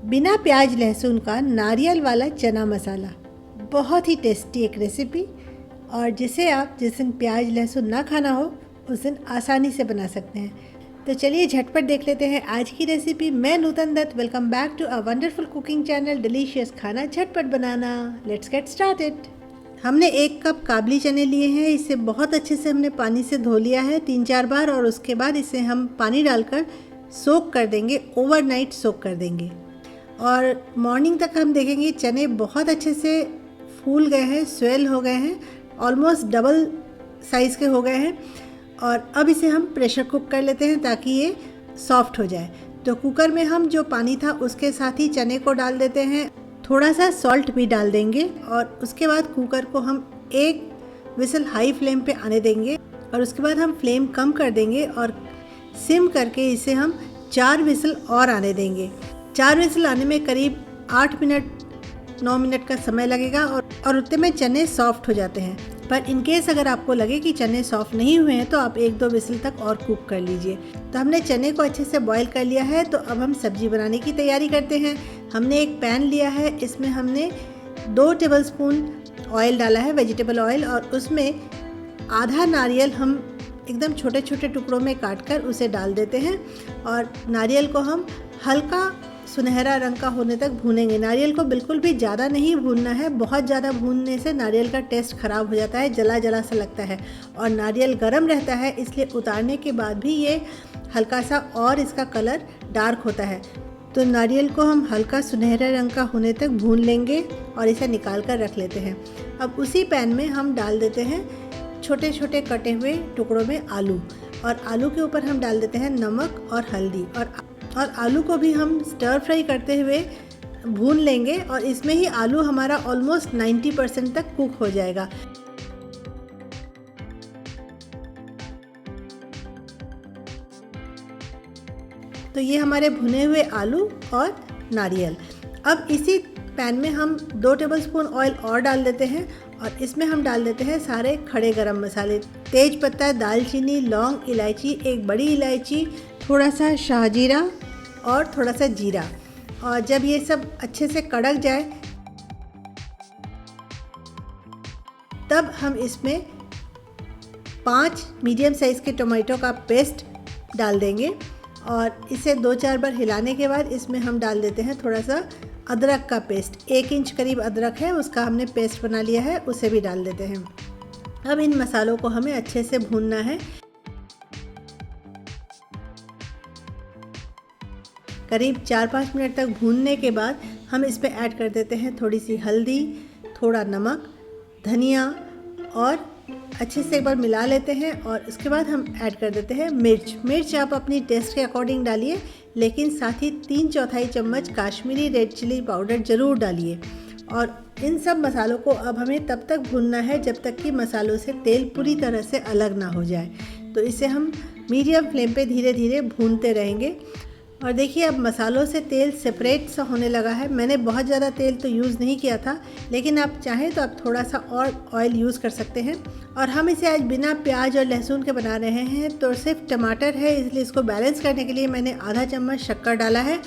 बिना प्याज लहसुन का नारियल वाला चना मसाला, बहुत ही टेस्टी एक रेसिपी, और जिसे आप जिस दिन प्याज लहसुन ना खाना हो उस दिन आसानी से बना सकते हैं। तो चलिए झटपट देख लेते हैं आज की रेसिपी। मैं Nutan Dutt, welcome back to a wonderful cooking channel delicious खाना झटपट बनाना। Let's get started. हमने 1 कप काबली चने लिए हैं। इसे बहुत अच्छे से हमने पानी से धो लिया है 3-4 बार, और उसके बाद इसे हम पानी डालकर सोक कर देंगे, ओवरनाइट सोक कर देंगे। और मॉर्निंग तक हम देखेंगे चने बहुत अच्छे से फूल गए हैं, स्वेल हो गए हैं, ऑलमोस्ट डबल साइज़ के हो गए हैं। और अब इसे हम प्रेशर कुक कर लेते हैं ताकि ये सॉफ्ट हो जाए। तो कुकर में हम जो पानी था उसके साथ ही चने को डाल देते हैं, थोड़ा सा सॉल्ट भी डाल देंगे, और उसके बाद कुकर को हम 1 विसल हाई फ्लेम पे आने देंगे, और उसके बाद हम फ्लेम कम कर देंगे और सिम करके इसे हम 4 विसल और आने देंगे। 4 विसल आने में करीब 8 मिनट 9 मिनट का समय लगेगा, और उतने में चने सॉफ्ट हो जाते हैं। पर इनकेस अगर आपको लगे कि चने सॉफ्ट नहीं हुए हैं तो आप 1-2 विसल तक और कुक कर लीजिए। तो हमने चने को अच्छे से बॉईल कर लिया है। तो अब हम सब्जी बनाने की तैयारी करते हैं। हमने एक पैन लिया है, इसमें हमने 2 टेबलस्पून ऑयल डाला है, वेजिटेबल ऑयल, और उसमें आधा नारियल हम एकदम छोटे छोटे टुकड़ों में काट कर उसे डाल देते हैं, और नारियल को हम हल्का सुनहरा रंग का होने तक भूनेंगे। नारियल को बिल्कुल भी ज़्यादा नहीं भूनना है, बहुत ज़्यादा भूनने से नारियल का टेस्ट ख़राब हो जाता है, जला जला सा लगता है, और नारियल गर्म रहता है, इसलिए उतारने के बाद भी ये हल्का सा और इसका कलर डार्क होता है। तो नारियल को हम हल्का सुनहरा रंग का होने तक भून लेंगे और इसे निकाल कर रख लेते हैं। अब उसी पैन में हम डाल देते हैं छोटे छोटे कटे हुए टुकड़ों में आलू, और आलू के ऊपर हम डाल देते हैं नमक और हल्दी, और आलू को भी हम स्टर फ्राई करते हुए भून लेंगे, और इसमें ही आलू हमारा ऑलमोस्ट 90% तक कुक हो जाएगा। तो ये हमारे भुने हुए आलू और नारियल। अब इसी पैन में हम 2 टेबलस्पून ऑयल और डाल देते हैं, और इसमें हम डाल देते हैं सारे खड़े गरम मसाले, तेज पत्ता, दालचीनी, लौंग, इलायची, 1 बड़ी इलायची, थोड़ा सा शाहजीरा और थोड़ा सा जीरा। और जब ये सब अच्छे से कड़क जाए तब हम इसमें 5 मीडियम साइज़ के टोमेटो का पेस्ट डाल देंगे, और इसे 2-4 बार हिलाने के बाद इसमें हम डाल देते हैं थोड़ा सा अदरक का पेस्ट। 1 इंच करीब अदरक है, उसका हमने पेस्ट बना लिया है, उसे भी डाल देते हैं। अब इन मसालों को हमें अच्छे से भूनना है। करीब 4-5 मिनट तक भूनने के बाद हम इस पे ऐड कर देते हैं थोड़ी सी हल्दी, थोड़ा नमक, धनिया, और अच्छे से एक बार मिला लेते हैं। और उसके बाद हम ऐड कर देते हैं मिर्च आप अपनी टेस्ट के अकॉर्डिंग डालिए, लेकिन साथ ही 3/4 चम्मच काश्मीरी रेड चिली पाउडर ज़रूर डालिए। और इन सब मसालों को अब हमें तब तक भूनना है जब तक कि मसालों से तेल पूरी तरह से अलग ना हो जाए। तो इसे हम मीडियम फ्लेम पे धीरे धीरे भूनते रहेंगे। और देखिए अब मसालों से तेल सेपरेट सा होने लगा है। मैंने बहुत ज़्यादा तेल तो यूज़ नहीं किया था, लेकिन आप चाहें तो आप थोड़ा सा और ऑयल यूज़ कर सकते हैं। और हम इसे आज बिना प्याज और लहसुन के बना रहे हैं, तो सिर्फ टमाटर है, इसलिए इसको बैलेंस करने के लिए मैंने आधा चम्मच शक्कर डाला है।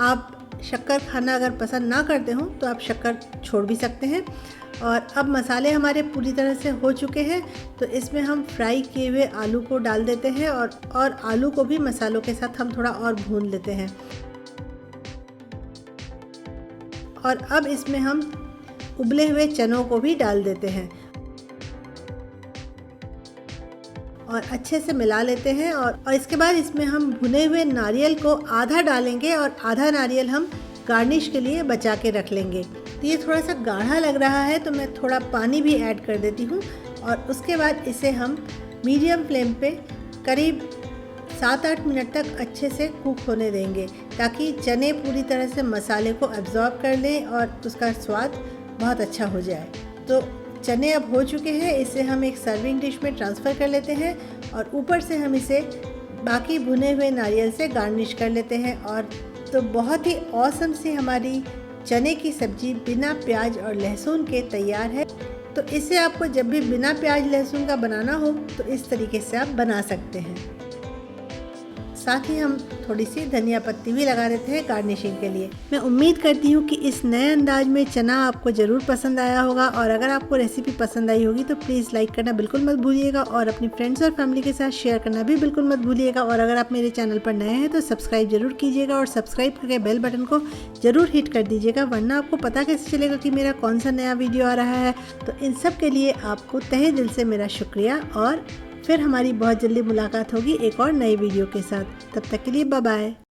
आप शक्कर खाना अगर पसंद ना करते हो तो आप शक्कर छोड़ भी सकते हैं। और अब मसाले हमारे पूरी तरह से हो चुके हैं, तो इसमें हम फ्राई किए हुए आलू को डाल देते हैं, और आलू को भी मसालों के साथ हम थोड़ा और भून लेते हैं। और अब इसमें हम उबले हुए चनों को भी डाल देते हैं, और अच्छे से मिला लेते हैं। और इसके बाद इसमें हम भुने हुए नारियल को आधा डालेंगे, और आधा नारियल हम गार्निश के लिए बचा के रख लेंगे। तो ये थोड़ा सा गाढ़ा लग रहा है, तो मैं थोड़ा पानी भी ऐड कर देती हूँ, और उसके बाद इसे हम मीडियम फ्लेम पे करीब 7-8 मिनट तक अच्छे से कुक होने देंगे, ताकि चने पूरी तरह से मसाले को एब्जॉर्ब कर लें और उसका स्वाद बहुत अच्छा हो जाए। तो चने अब हो चुके हैं, इसे हम एक सर्विंग डिश में ट्रांसफ़र कर लेते हैं, और ऊपर से हम इसे बाकी भुने हुए नारियल से गार्निश कर लेते हैं। और तो बहुत ही ऑसम सी हमारी चने की सब्ज़ी बिना प्याज और लहसुन के तैयार है। तो इसे आपको जब भी बिना प्याज लहसुन का बनाना हो तो इस तरीके से आप बना सकते हैं। साथ ही हम थोड़ी सी धनिया पत्ती भी लगा देते हैं गार्निशिंग के लिए। मैं उम्मीद करती हूँ कि इस नए अंदाज में चना आपको ज़रूर पसंद आया होगा, और अगर आपको रेसिपी पसंद आई होगी तो प्लीज़ लाइक करना बिल्कुल मत भूलिएगा और अपनी फ्रेंड्स और फैमिली के साथ शेयर करना भी बिल्कुल मत भूलिएगा। और अगर आप मेरे चैनल पर नए हैं तो सब्सक्राइब जरूर कीजिएगा और सब्सक्राइब करके बेल बटन को ज़रूर हिट कर दीजिएगा, वरना आपको पता कैसे चलेगा कि मेरा कौन सा नया वीडियो आ रहा है। तो इन सब के लिए आपको तहे दिल से मेरा शुक्रिया, और फिर हमारी बहुत जल्दी मुलाकात होगी एक और नई वीडियो के साथ। तब तक के लिए बाय बाय।